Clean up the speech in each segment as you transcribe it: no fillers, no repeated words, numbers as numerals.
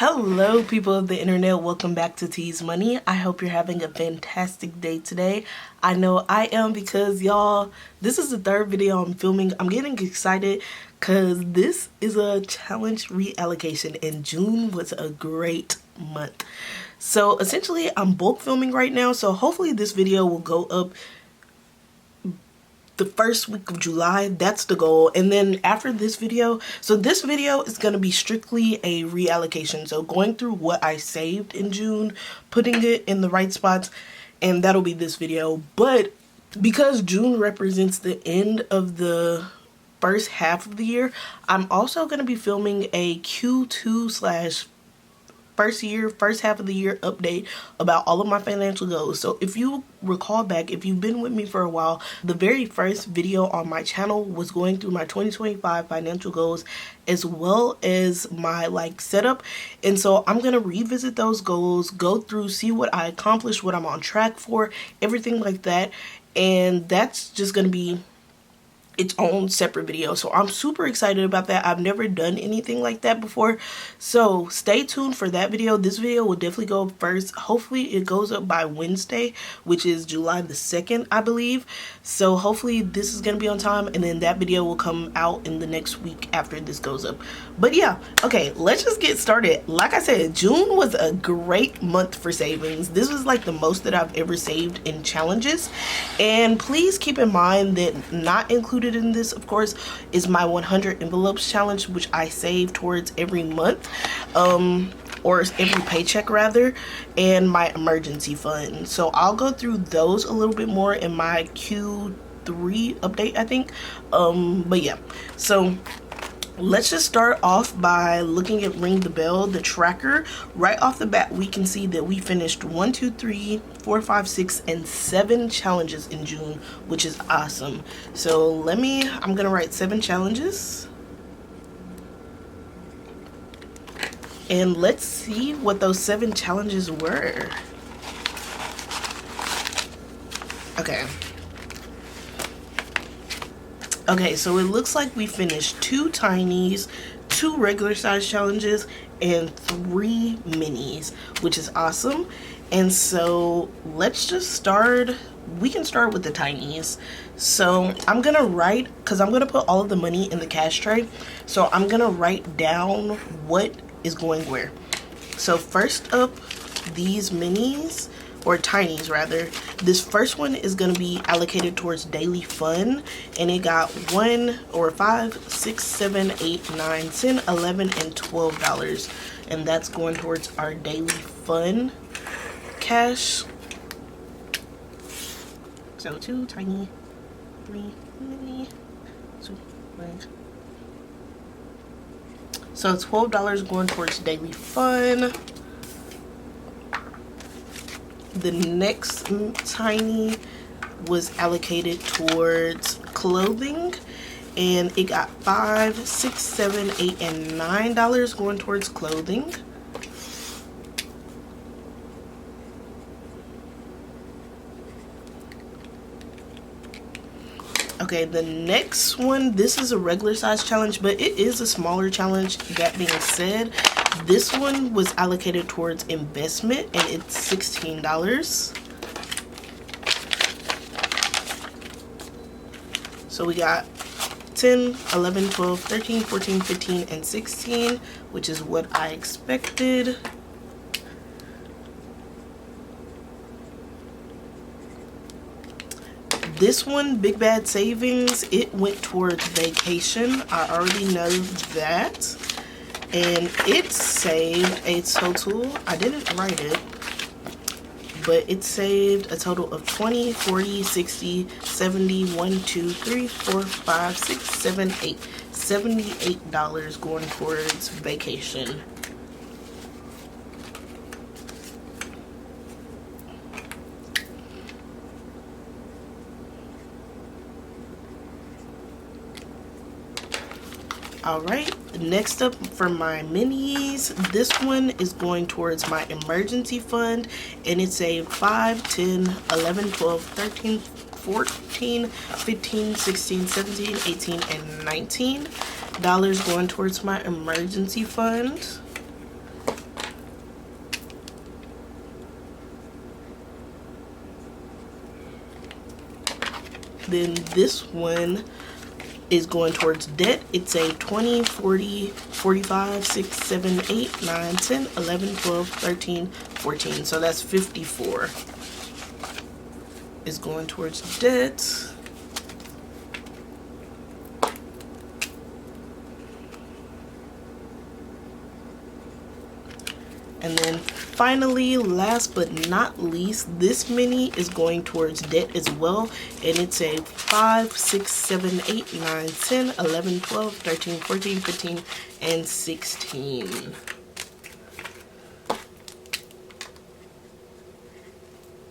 Hello people of the internet, welcome back to Tease Money. I hope you're having a fantastic day today. I know I am because y'all, this is the third video I'm filming. I'm getting excited because this is a challenge reallocation and June was a great month. So essentially I'm bulk filming right now, so hopefully this video will go up the first week of July. That's the goal. And then after this video, so this video is going to be strictly a reallocation, so going through what I saved in June, putting it in the right spots, and that'll be this video. But because June represents the end of the first half of the year, I'm also going to be filming a Q2 slash first half of the year update about all of my financial goals. So if you recall back, if you've been with me for a while, the very first video on my channel was going through my 2025 financial goals as well as my setup. And so I'm gonna revisit those goals, go through, see what I accomplished, what I'm on track for, everything like that. And that's just gonna be its own separate video, so I'm super excited about that. I've never done anything like that before, so stay tuned for that video. This video will definitely go up first. Hopefully it goes up by Wednesday, which is July the 2nd, I believe. So hopefully this is gonna be on time, and then that video will come out in the next week after this goes up. But yeah, okay, let's just get started. Like I said, June was a great month for savings. This was like the most that I've ever saved in challenges, and please keep in mind that not included in this, of course, is my 100 envelopes challenge, which I save towards every month, or every paycheck rather, and my emergency fund. So I'll go through those a little bit more in my Q3 update, I think. But yeah, so let's just start off by looking at Ring the Bell, the tracker. Right off the bat, we can see that we finished 1, 2, 3, 4, 5, 6, and 7 challenges in June, which is awesome. So I'm gonna write 7 challenges. And let's see what those 7 challenges were. Okay, so it looks like we finished 2 tinies, 2 regular size challenges, and 3 minis, which is awesome. And so let's just start. We can start with the tinies. So I'm gonna write, because I'm gonna put all of the money in the cash tray, so I'm gonna write down what is going where. So first up, these minis, or tinies rather, this first one is going to be allocated towards daily fun, and it got 1 or 5, 6, 7, 8, 9, 10, 11, and $12, and that's going towards our daily fun cash. So 2 tiny, 3 mini, 2 big. So $12 going towards daily fun. The next tiny was allocated towards clothing, and it got 5, 6, 7, 8, and $9 going towards clothing. Okay, the next one, this is a regular size challenge, but it is a smaller challenge. That being said, this one was allocated towards investment, and it's $16. So we got 10, 11, 12, 13, 14, 15, and 16, which is what I expected. This one, Big Bad Savings, it went towards vacation. I already know that. And it saved a total, I didn't write it, but it saved a total of 20, 40, 60, 70, 1, 2, 3, 4, 5, 6, 7, 8, $78 going towards vacation. Alright, next up for my minis, this one is going towards my emergency fund, and it saved 5, 10, 11, 12, 13, 14, 15, 16, 17, 18, and $19 going towards my emergency fund. then this one is going towards debt. It's a 20, 40, 45, 6, 7, 8, 9, 10, 11, 12, 13, 14. So that's 54 is going towards debt. And then finally, last but not least, this mini is going towards debt as well. And it's a 5, 6, 7, 8, 9, 10, 11, 12, 13, 14, 15, and 16.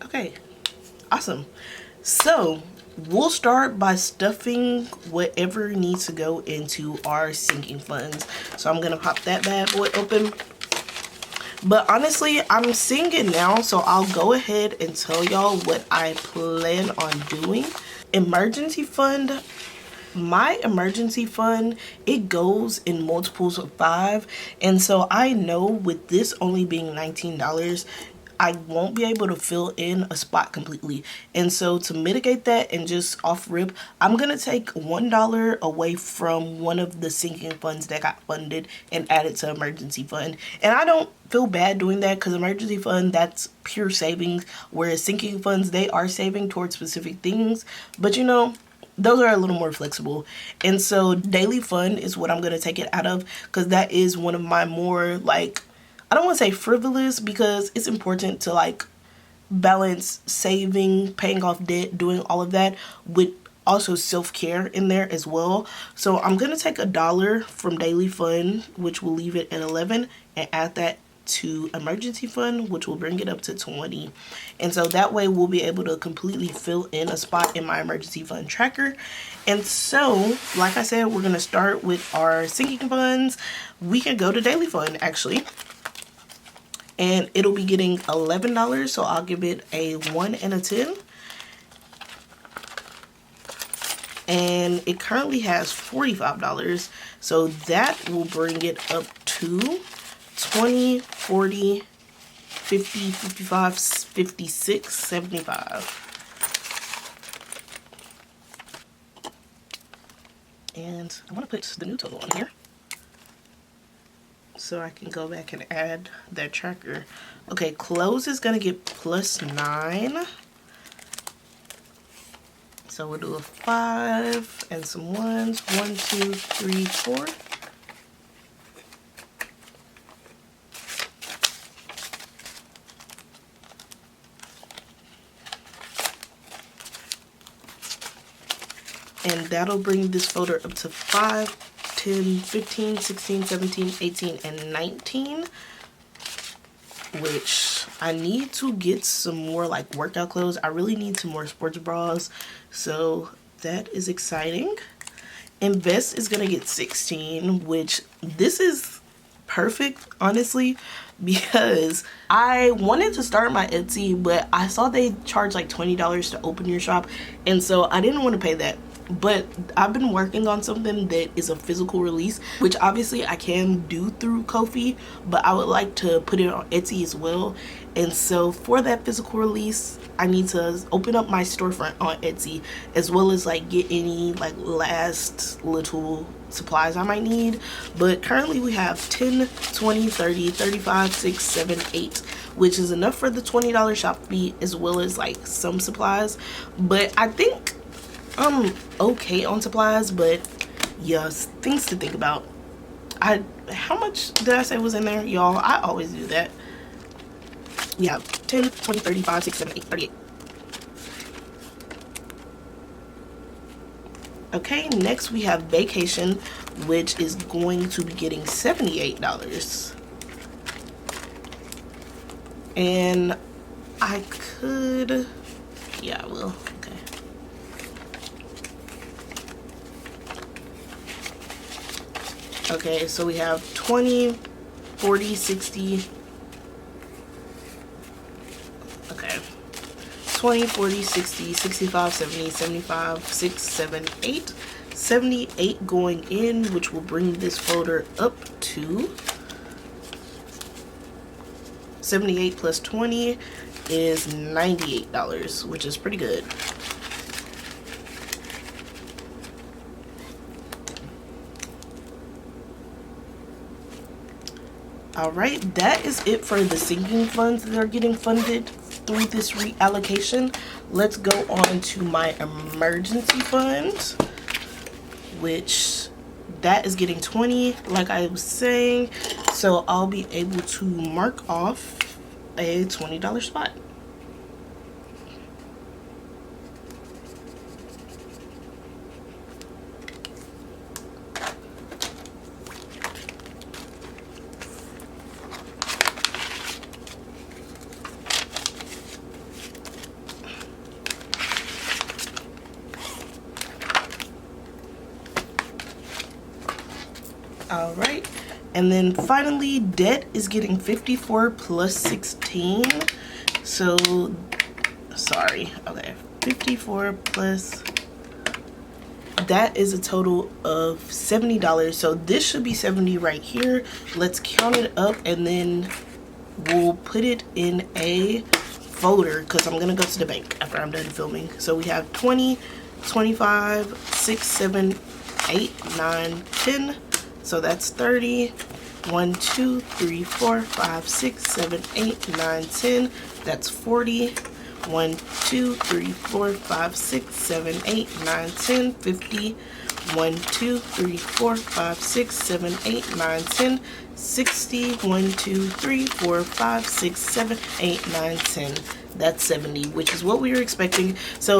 Okay, awesome. So we'll start by stuffing whatever needs to go into our sinking funds. So I'm gonna pop that bad boy open. But honestly, I'm singing now, so I'll go ahead and tell y'all what I plan on doing. Emergency fund. My emergency fund, it goes in multiples of 5. And so I know with this only being $19, I won't be able to fill in a spot completely. And so to mitigate that and just off rip, I'm gonna take $1 away from one of the sinking funds that got funded and add it to emergency fund. And I don't feel bad doing that because emergency fund, that's pure savings, whereas sinking funds, they are saving towards specific things. But you know, those are a little more flexible. And so daily fund is what I'm gonna take it out of, because that is one of my more, like, I don't want to say frivolous, because it's important to like balance saving, paying off debt, doing all of that with also self-care in there as well. So I'm going to take $1 from daily fund, which will leave it at 11, and add that to emergency fund, which will bring it up to 20. And so that way we'll be able to completely fill in a spot in my emergency fund tracker. And so, like I said, we're going to start with our sinking funds. We can go to daily fund actually. And it'll be getting $11, so I'll give it a 1 and a 10. And it currently has $45, so that will bring it up to 20, 40, 50, 55, 56, 75. And I want to put the new total on here, so I can go back and add that tracker. Okay, close is gonna get +9. So we'll do a 5 and some 1s. 1, 2, 3, 4. And that'll bring this folder up to 5, 10, 15, 16, 17, 18, and 19, which I need to get some more like workout clothes. I really need some more sports bras, so that is exciting. Invest is gonna get 16, which this is perfect, honestly, because I wanted to start my Etsy, but I saw they charge like $20 to open your shop, and so I didn't want to pay that. But I've been working on something that is a physical release, which obviously I can do through Ko-fi, but I would like to put it on Etsy as well. And so for that physical release, I need to open up my storefront on Etsy, as well as like get any like last little supplies I might need. But currently we have 10, 20, 30, 35, 6, 7, 8, which is enough for the $20 shop fee, as well as like some supplies. But I think I'm okay on supplies, but yes, things to think about. How much did I say was in there, y'all? I always do that. Yeah, 10, 20, 35, 6, 7, 8, 38. Okay, next we have vacation, which is going to be getting $78. And I could, yeah, I will. Okay. Okay, so we have 20, 40, 60. Okay. 20, 40, 60, 65, 70, 75, 6, 7, 8. 78 going in, which will bring this folder up to 78 plus 20 is $98, which is pretty good. All right, that is it for the sinking funds that are getting funded through this reallocation. Let's go on to my emergency funds, which that is getting 20, like I was saying. So I'll be able to mark off a $20 spot. All right, and then finally debt is getting 54 plus 16. So sorry, okay, 54 plus, that is a total of $70. So this should be 70 right here. Let's count it up and then we'll put it in a folder because I'm gonna go to the bank after I'm done filming. So we have 20, 25, 6, 7, 8, 9, 10. So that's 30. 1, 2, 3, 4, 5, 6, 7, 8, 9, 10. That's 40. 1, 2, 3, 4, 5, 6, 7, 8, 9, 10. 50. 1, 2, 3, 4, 5, 6, 7, 8, 9, 10. 60. 1, 2, 3, 4, 5, 6, 7, 8, 9, 10. That's 70, which is what we were expecting. So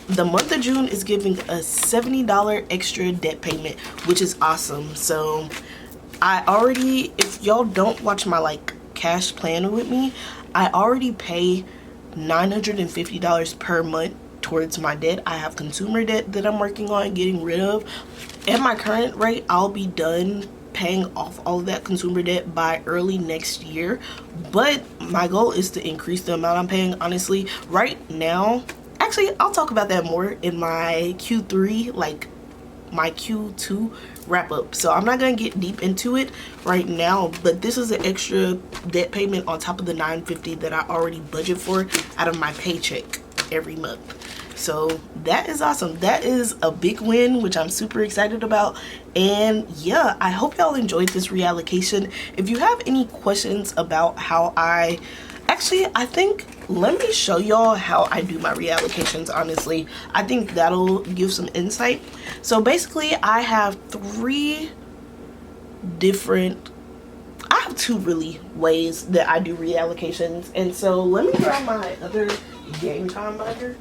the month of June is giving a $70 extra debt payment, which is awesome. So I already, if y'all don't watch my like cash plan with me, I already pay $950 per month towards my debt. I have consumer debt that I'm working on getting rid of. At my current rate, I'll be done paying off all of that consumer debt by early next year, but my goal is to increase the amount I'm paying. Honestly, right now, actually I'll talk about that more in my Q3, like my Q2 wrap up. So I'm not gonna get deep into it right now, but this is an extra debt payment on top of the $950 that I already budget for out of my paycheck every month. So that is awesome. That is a big win, which I'm super excited about. And yeah, I hope y'all enjoyed this reallocation. If you have any questions about how I think, let me show y'all how I do my reallocations. Honestly, I think that'll give some insight. So basically I have two really ways that I do reallocations. And so let me grab my other game time binder.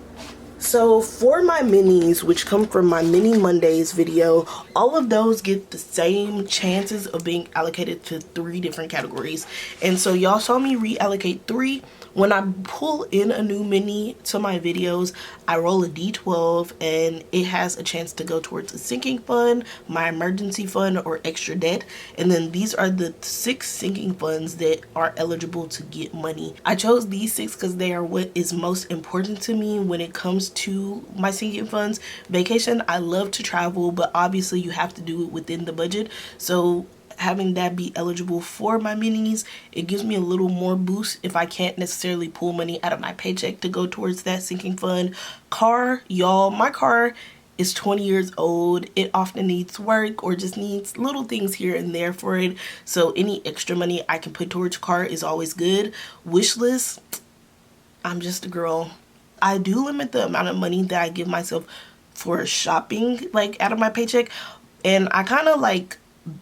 So for my minis, which come from my Mini Mondays video, all of those get the same chances of being allocated to 3 different categories. And so y'all saw me reallocate 3. When I pull in a new mini to my videos, I roll a d12 and it has a chance to go towards a sinking fund, my emergency fund, or extra debt. And then these are the 6 sinking funds that are eligible to get money. I chose these 6 because they are what is most important to me when it comes to my sinking funds. Vacation, I love to travel, but obviously you have to do it within the budget. So having that be eligible for my minis, it gives me a little more boost if I can't necessarily pull money out of my paycheck to go towards that sinking fund. Car, y'all, my car is 20 years old. It often needs work or just needs little things here and there for it. So any extra money I can put towards car is always good. Wish list, I'm just a girl. I do limit the amount of money that I give myself for shopping, like out of my paycheck. And I kind of like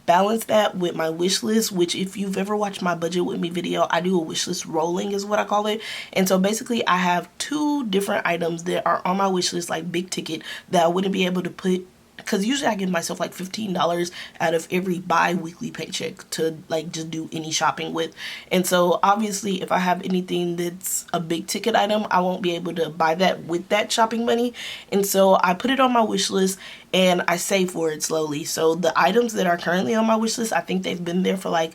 balance that with my wish list, which if you've ever watched my budget with me video, I do a wish list rolling is what I call it. And so basically I have 2 different items that are on my wish list, like big ticket, that I wouldn't be able to put, because usually I give myself like $15 out of every bi-weekly paycheck to like just do any shopping with. And so obviously if I have anything that's a big ticket item, I won't be able to buy that with that shopping money. And so I put it on my wish list and I save for it slowly. So the items that are currently on my wish list, I think they've been there for like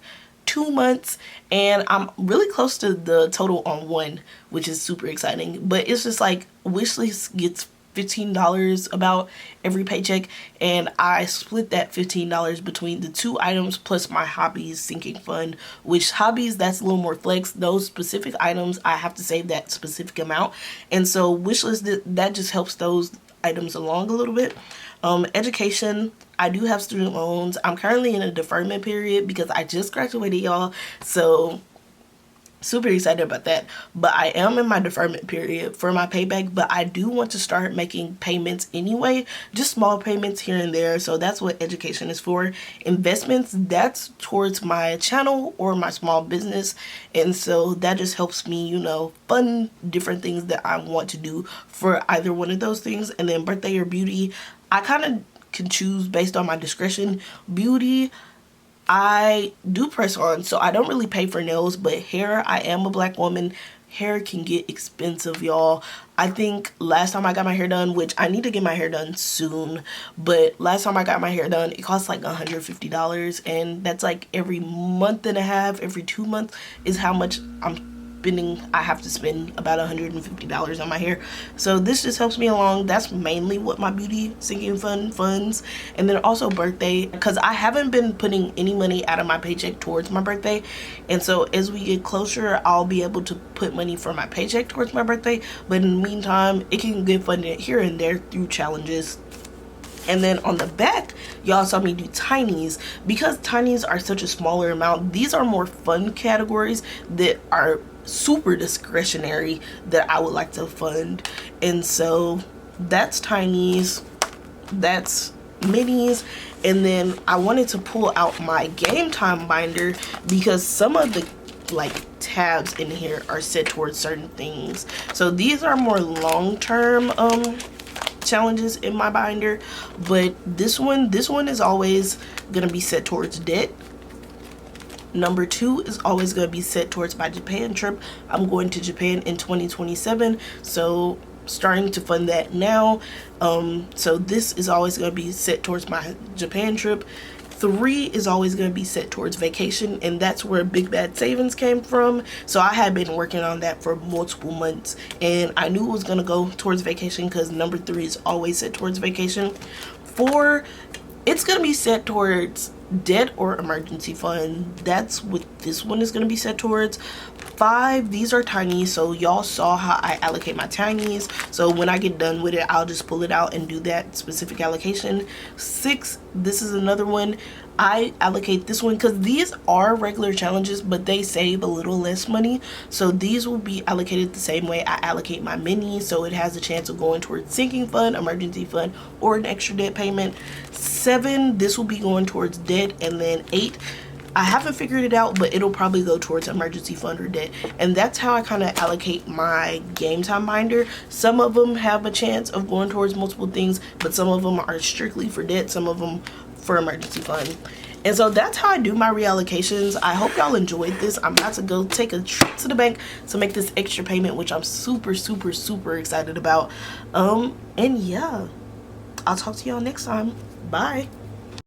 2 months, and I'm really close to the total on one, which is super exciting. But it's just like wish list gets $15 about every paycheck, and I split that $15 between the 2 items plus my hobbies sinking fund, which hobbies, that's a little more flex. Those specific items I have to save that specific amount. And so wish list, that just helps those items along a little bit. Education, I do have student loans. I'm currently in a deferment period because I just graduated, y'all. So super excited about that. But I am in my deferment period for my payback, but I do want to start making payments anyway, just small payments here and there. So that's what education is for. Investments, that's towards my channel or my small business, and so that just helps me, you know, fund different things that I want to do for either one of those things. And then birthday or beauty, I kind of can choose based on my discretion. Beauty, I do press on, so I don't really pay for nails, but hair, I am a black woman. Hair can get expensive, y'all. I think last time I got my hair done, which I need to get my hair done soon, but last time I got my hair done, it cost like $150, and that's like every month and a half, every 2 months is how much I have to spend about $150 on my hair. So this just helps me along. That's mainly what my beauty sinking fund funds. And then also birthday, because I haven't been putting any money out of my paycheck towards my birthday, and so as we get closer, I'll be able to put money for my paycheck towards my birthday. But in the meantime, it can get funded here and there through challenges. And then on the back, y'all saw me do tinies. Because tinies are such a smaller amount, these are more fun categories that are super discretionary that I would like to fund. And so that's tinies, that's minis. And then I wanted to pull out my game time binder because some of the like tabs in here are set towards certain things. So these are more long-term challenges in my binder, but this one is always gonna be set towards debt. Number 2 is always going to be set towards my Japan trip. I'm going to Japan in 2027, so starting to fund that now. So this is always going to be set towards my Japan trip. 3 is always going to be set towards vacation, and that's where Big Bad Savings came from. So I had been working on that for multiple months, and I knew it was going to go towards vacation because number 3 is always set towards vacation. 4, it's going to be set towards debt or emergency fund. That's what this one is going to be set towards. 5, these are tiny, so y'all saw how I allocate my tinies. So when I get done with it, I'll just pull it out and do that specific allocation. 6, this is another one. I allocate this one because these are regular challenges, but they save a little less money. So these will be allocated the same way I allocate my minis, so it has a chance of going towards sinking fund, emergency fund, or an extra debt payment. 7, this will be going towards debt. And then 8, I haven't figured it out, but it'll probably go towards emergency fund or debt. And that's how I kind of allocate my game time binder. Some of them have a chance of going towards multiple things, but some of them are strictly for debt, some of them for emergency fund. And so that's how I do my reallocations. I hope y'all enjoyed this. I'm about to go take a trip to the bank to make this extra payment, which I'm super excited about. And yeah, I'll talk to y'all next time. Bye.